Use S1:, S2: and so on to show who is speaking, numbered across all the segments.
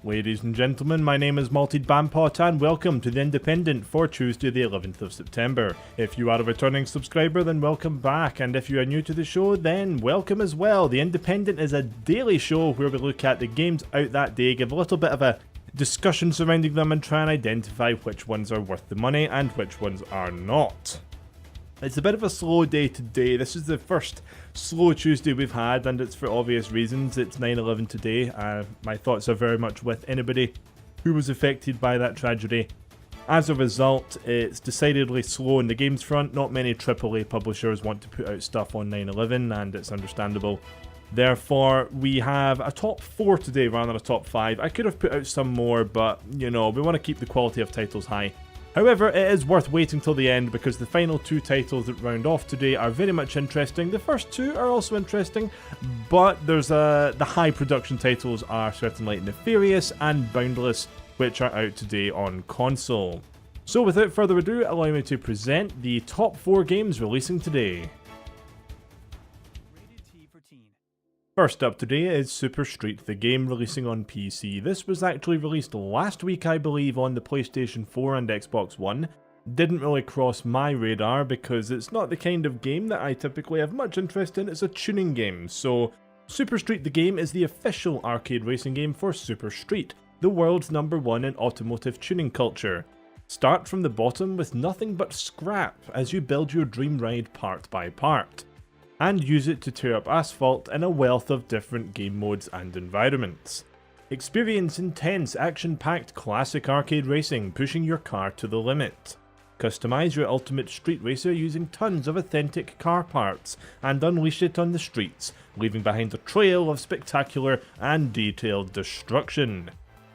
S1: Ladies and gentlemen, my name is Malted Bampot and welcome to the Independent for Tuesday the 11th of September. If you are a returning subscriber, then welcome back, and if you are new to the show, then welcome as well. The Independent is a daily show where we look at the games out that day, give a little bit of a discussion surrounding them and try and identify which ones are worth the money and which ones are not. It's a bit of a slow day today. This is the first slow Tuesday we've had, and it's for obvious reasons. It's 9/11 today. My thoughts are very much with anybody who was affected by that tragedy. As a result, it's decidedly slow on the games front. Not many AAA publishers want to put out stuff on 9/11, and it's understandable. Therefore, we have a top 4 today rather than a top 5. I could have put out some more, but, you know, we want to keep the quality of titles high. However, it is worth waiting till the end because the final 2 titles that round off today are very much interesting. The first 2 are also interesting, but there's the high production titles are certainly Nefarious and Boundless, which are out today on console. So without further ado, allow me to present the top 4 games releasing today. First up today is Super Street, the game releasing on PC. This was actually released last week, I believe, on the PlayStation 4 and Xbox One. Didn't really cross my radar because it's not the kind of game that I typically have much interest in. It's a tuning game. So, Super Street the game is the official arcade racing game for Super Street, the world's #1 in automotive tuning culture. Start from the bottom with nothing but scrap as you build your dream ride part by part, and use it to tear up asphalt in a wealth of different game modes and environments. Experience intense, action-packed classic arcade racing, pushing your car to the limit. Customize your ultimate street racer using tons of authentic car parts, and unleash it on the streets, leaving behind a trail of spectacular and detailed destruction.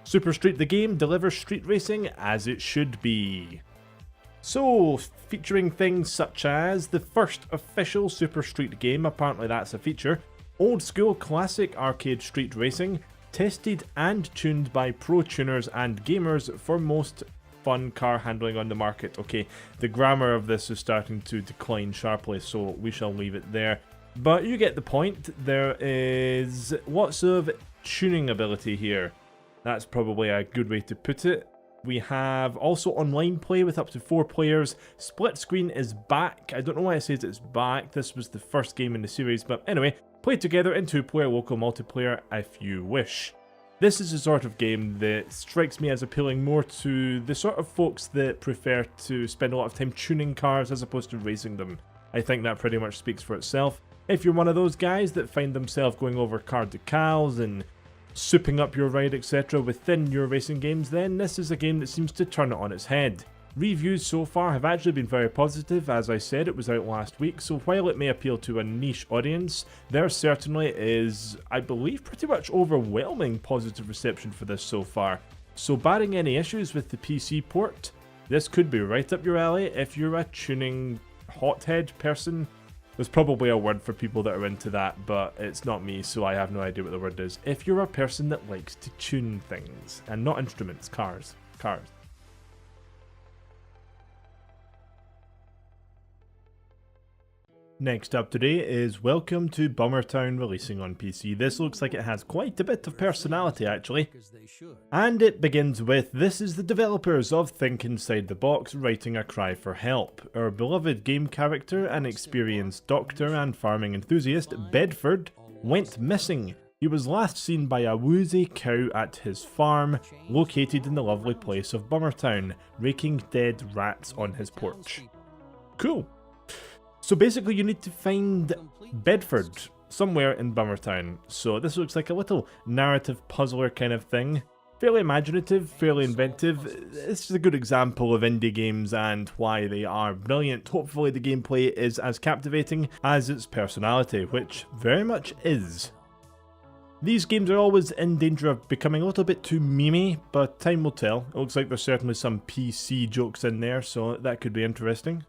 S1: Super Street the game delivers street racing as it should be. So, featuring things such as the first official Super Street game, apparently that's a feature, old school classic arcade street racing, tested and tuned by pro tuners and gamers for most fun car handling on the market. Okay, the grammar of this is starting to decline sharply, so we shall leave it there. But you get the point, there is lots of tuning ability here. That's probably a good way to put it. We have also online play with up to 4 players. Split screen is back. I don't know why it says it's back. This was the first game in the series, but anyway, play together in 2-player local multiplayer if you wish. This is the sort of game that strikes me as appealing more to the sort of folks that prefer to spend a lot of time tuning cars as opposed to racing them. I think that pretty much speaks for itself. If you're one of those guys that find themselves going over car decals and souping up your ride, etc. within your racing games, then this is a game that seems to turn it on its head. Reviews so far have actually been very positive. As I said, it was out last week, so while it may appeal to a niche audience, there certainly is, I believe, pretty much overwhelming positive reception for this so far. So barring any issues with the PC port, this could be right up your alley if you're a tuning hothead person. There's probably a word for people that are into that, but it's not me, so I have no idea what the word is. If you're a person that likes to tune things, and not instruments, cars. Next up today is Welcome to Bummertown releasing on PC. This looks like it has quite a bit of personality actually. And it begins with, this is the developers of Think Inside the Box writing a cry for help. Our beloved game character, an experienced doctor and farming enthusiast, Bedford, went missing. He was last seen by a woozy cow at his farm, located in the lovely place of Bummertown, raking dead rats on his porch. Cool. So basically you need to find Bedford somewhere in Bummertown. So this looks like a little narrative puzzler kind of thing. Fairly imaginative, fairly inventive. This is a good example of indie games and why they are brilliant. Hopefully the gameplay is as captivating as its personality, which very much is. These games are always in danger of becoming a little bit too memey, but time will tell. It looks like there's certainly some PC jokes in there, so that could be interesting.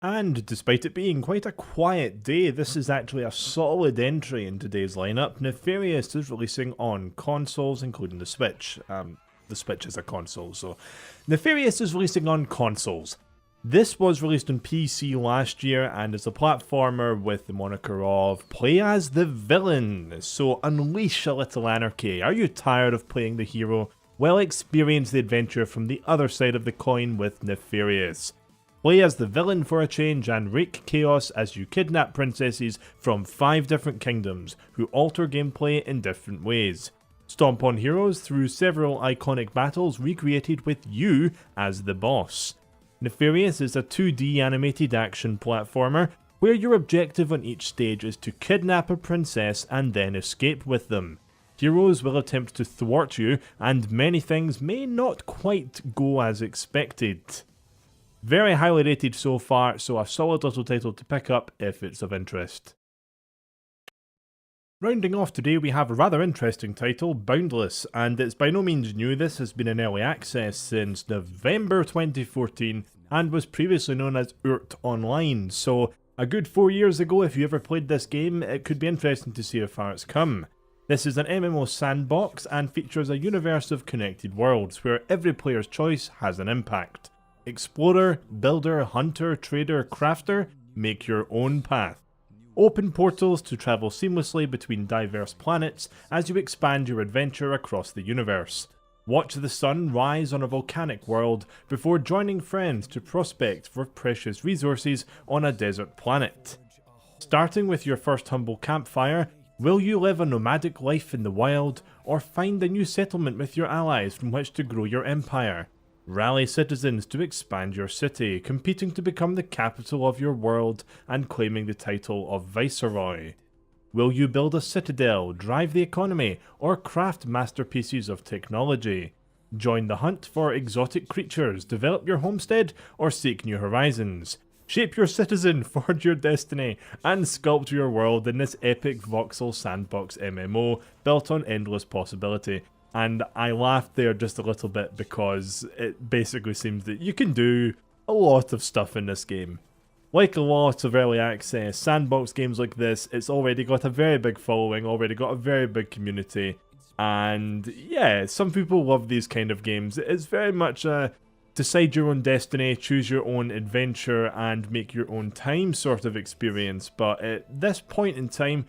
S1: And despite it being quite a quiet day, this is actually a solid entry in today's lineup. Nefarious is releasing on consoles, including the Switch. The Switch is a console, so Nefarious is releasing on consoles. This was released on PC last year and is a platformer with the moniker of Play as the Villain, so unleash a little anarchy. Are you tired of playing the hero? Well, experience the adventure from the other side of the coin with Nefarious. Play as the villain for a change and wreak chaos as you kidnap princesses from 5 different kingdoms who alter gameplay in different ways. Stomp on heroes through several iconic battles recreated with you as the boss. Nefarious is a 2D animated action platformer where your objective on each stage is to kidnap a princess and then escape with them. Heroes will attempt to thwart you and many things may not quite go as expected. Very highly rated so far, so a solid little title to pick up if it's of interest. Rounding off today, we have a rather interesting title, Boundless, and it's by no means new. This has been in early access since November 2014 and was previously known as Online, so a good 4 years ago. If you ever played this game, it could be interesting to see how far it's come. This is an MMO sandbox and features a universe of connected worlds where every player's choice has an impact. Explorer, builder, hunter, trader, crafter, make your own path. Open portals to travel seamlessly between diverse planets as you expand your adventure across the universe. Watch the sun rise on a volcanic world before joining friends to prospect for precious resources on a desert planet. Starting with your first humble campfire, will you live a nomadic life in the wild or find a new settlement with your allies from which to grow your empire? Rally citizens to expand your city, competing to become the capital of your world and claiming the title of Viceroy. Will you build a citadel, drive the economy, or craft masterpieces of technology? Join the hunt for exotic creatures, develop your homestead, or seek new horizons. Shape your citizen, forge your destiny, and sculpt your world in this epic voxel sandbox MMO built on endless possibility. And I laughed there just a little bit because it basically seems that you can do a lot of stuff in this game. Like a lot of early access sandbox games like this, it's already got a very big following, already got a very big community. And yeah, some people love these kind of games. It's very much a decide your own destiny, choose your own adventure, and make your own time sort of experience. But at this point in time,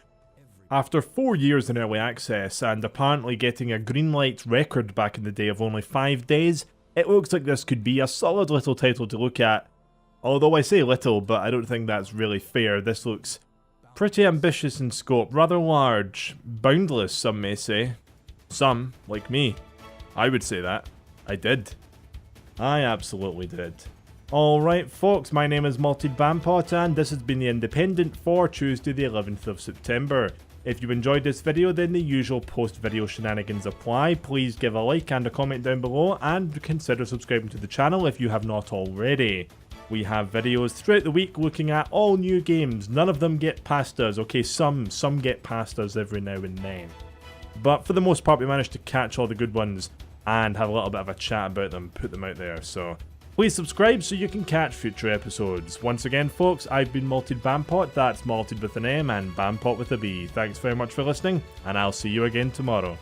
S1: after 4 years in early access and apparently getting a greenlight record back in the day of only 5 days, it looks like this could be a solid little title to look at. Although I say little, but I don't think that's really fair. This looks pretty ambitious in scope, rather large, boundless some may say. Some, like me. I would say that. I did. I absolutely did. Alright folks, my name is Malted Bampot and this has been the Independent for Tuesday the 11th of September. If you enjoyed this video, then the usual post-video shenanigans apply. Please give a like and a comment down below and consider subscribing to the channel if you have not already. We have videos throughout the week looking at all new games. None of them get past us. Okay, some get past us every now and then. But for the most part, we managed to catch all the good ones and have a little bit of a chat about them, put them out there. So please subscribe so you can catch future episodes. Once again, folks, I've been Malted Bampot. That's Malted with an M and Bampot with a B. Thanks very much for listening, and I'll see you again tomorrow.